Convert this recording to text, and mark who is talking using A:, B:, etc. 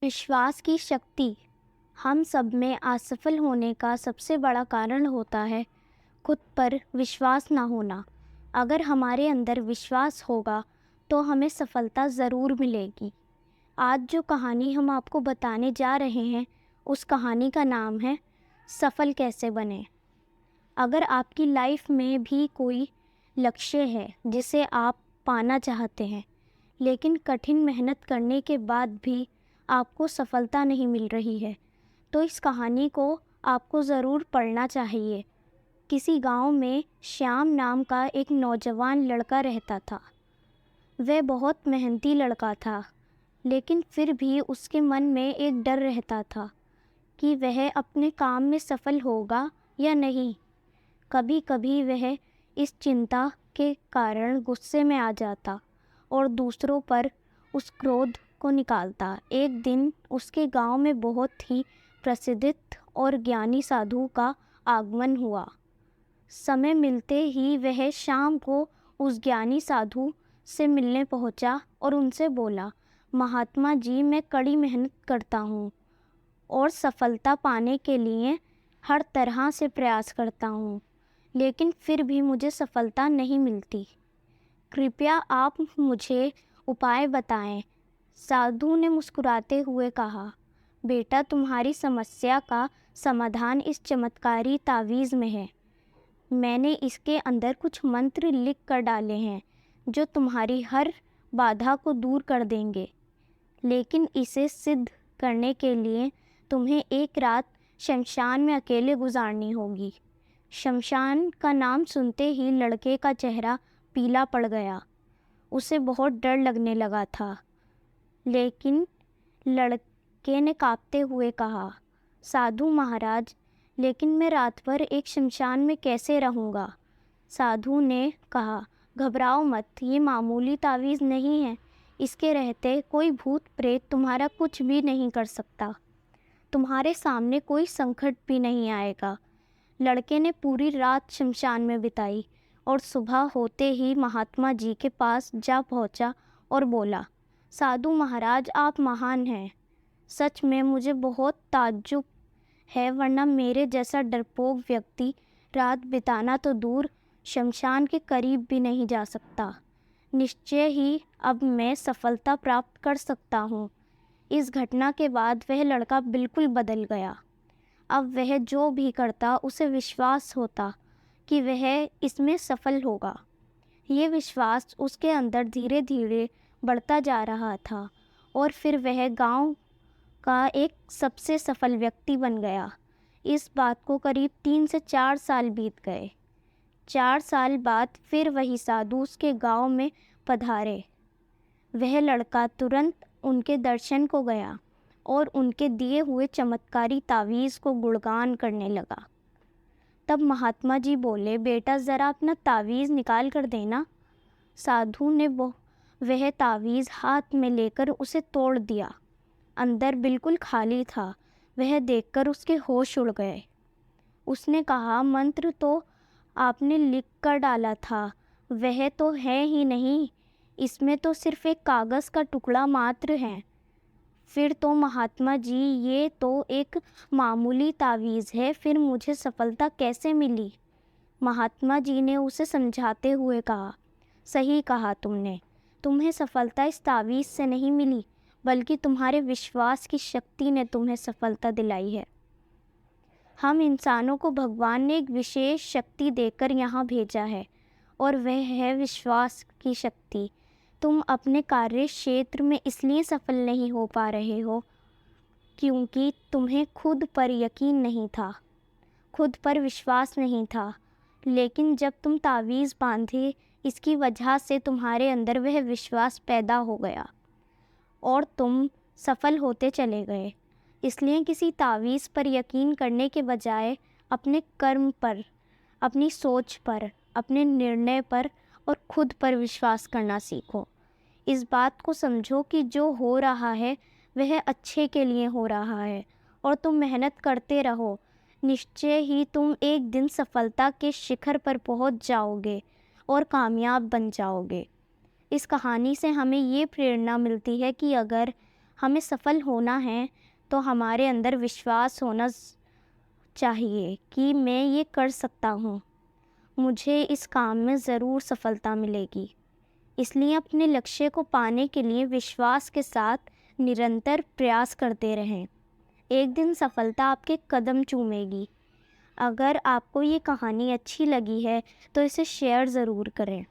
A: विश्वास की शक्ति हम सब में असफल होने का सबसे बड़ा कारण होता है खुद पर विश्वास ना होना। अगर हमारे अंदर विश्वास होगा तो हमें सफलता ज़रूर मिलेगी। आज जो कहानी हम आपको बताने जा रहे हैं उस कहानी का नाम है सफल कैसे बने। अगर आपकी लाइफ में भी कोई लक्ष्य है जिसे आप पाना चाहते हैं लेकिन कठिन मेहनत करने के बाद भी आपको सफलता नहीं मिल रही है तो इस कहानी को आपको ज़रूर पढ़ना चाहिए। किसी गांव में श्याम नाम का एक नौजवान लड़का रहता था। वह बहुत मेहनती लड़का था लेकिन फिर भी उसके मन में एक डर रहता था कि वह अपने काम में सफल होगा या नहीं। कभी कभी वह इस चिंता के कारण गुस्से में आ जाता और दूसरों पर उस क्रोध को निकालता। एक दिन उसके गांव में बहुत ही प्रसिद्ध और ज्ञानी साधु का आगमन हुआ। समय मिलते ही वह शाम को उस ज्ञानी साधु से मिलने पहुंचा और उनसे बोला, महात्मा जी, मैं कड़ी मेहनत करता हूँ और सफलता पाने के लिए हर तरह से प्रयास करता हूँ लेकिन फिर भी मुझे सफलता नहीं मिलती। कृपया आप मुझे उपाय बताएं। साधु ने मुस्कुराते हुए कहा, बेटा, तुम्हारी समस्या का समाधान इस चमत्कारी तावीज़ में है। मैंने इसके अंदर कुछ मंत्र लिख कर डाले हैं जो तुम्हारी हर बाधा को दूर कर देंगे, लेकिन इसे सिद्ध करने के लिए तुम्हें एक रात शमशान में अकेले गुजारनी होगी। शमशान का नाम सुनते ही लड़के का चेहरा पीला पड़ गया। उसे बहुत डर लगने लगा था, लेकिन लड़के ने कांपते हुए कहा, साधु महाराज, लेकिन मैं रात भर एक शमशान में कैसे रहूँगा। साधु ने कहा, घबराओ मत, ये मामूली तावीज़ नहीं है। इसके रहते कोई भूत प्रेत तुम्हारा कुछ भी नहीं कर सकता। तुम्हारे सामने कोई संकट भी नहीं आएगा। लड़के ने पूरी रात शमशान में बिताई और सुबह होते ही महात्मा जी के पास जा पहुंचा और बोला, साधु महाराज, आप महान हैं। सच में मुझे बहुत ताज्जुब है, वरना मेरे जैसा डरपोक व्यक्ति रात बिताना तो दूर शमशान के करीब भी नहीं जा सकता। निश्चय ही अब मैं सफलता प्राप्त कर सकता हूँ। इस घटना के बाद वह लड़का बिल्कुल बदल गया। अब वह जो भी करता उसे विश्वास होता कि वह इसमें सफल होगा। ये विश्वास उसके अंदर धीरे धीरे बढ़ता जा रहा था और फिर वह गांव का एक सबसे सफल व्यक्ति बन गया। इस बात को करीब 3 से 4 साल बीत गए। 4 साल बाद फिर वही साधु उसके गांव में पधारे। वह लड़का तुरंत उनके दर्शन को गया और उनके दिए हुए चमत्कारी तावीज़ को गुणगान करने लगा। तब महात्मा जी बोले, बेटा, ज़रा अपना तावीज़ निकाल कर देना। साधु ने वह तावीज़ हाथ में लेकर उसे तोड़ दिया। अंदर बिल्कुल खाली था। वह देखकर उसके होश उड़ गए। उसने कहा, मंत्र तो आपने लिख कर डाला था, वह तो है ही नहीं, इसमें तो सिर्फ एक कागज़ का टुकड़ा मात्र है। फिर तो महात्मा जी, ये तो एक मामूली तावीज़ है, फिर मुझे सफलता कैसे मिली। महात्मा जी ने उसे समझाते हुए कहा, सही कहा तुमने, तुम्हें सफलता इस तावीज़ से नहीं मिली, बल्कि तुम्हारे विश्वास की शक्ति ने तुम्हें सफलता दिलाई है। हम इंसानों को भगवान ने एक विशेष शक्ति देकर यहाँ भेजा है और वह है विश्वास की शक्ति। तुम अपने कार्य क्षेत्र में इसलिए सफल नहीं हो पा रहे हो क्योंकि तुम्हें खुद पर यकीन नहीं था, खुद पर विश्वास नहीं था। लेकिन जब तुम तावीज़ बांधे, इसकी वजह से तुम्हारे अंदर वह विश्वास पैदा हो गया और तुम सफल होते चले गए। इसलिए किसी तावीज़ पर यकीन करने के बजाय अपने कर्म पर, अपनी सोच पर, अपने निर्णय पर और खुद पर विश्वास करना सीखो। इस बात को समझो कि जो हो रहा है वह अच्छे के लिए हो रहा है और तुम मेहनत करते रहो। निश्चय ही तुम एक दिन सफलता के शिखर पर पहुंच जाओगे और कामयाब बन जाओगे। इस कहानी से हमें ये प्रेरणा मिलती है कि अगर हमें सफल होना है तो हमारे अंदर विश्वास होना चाहिए कि मैं ये कर सकता हूँ, मुझे इस काम में ज़रूर सफलता मिलेगी। इसलिए अपने लक्ष्य को पाने के लिए विश्वास के साथ निरंतर प्रयास करते रहें। एक दिन सफलता आपके कदम चूमेगी। अगर आपको ये कहानी अच्छी लगी है तो इसे शेयर ज़रूर करें।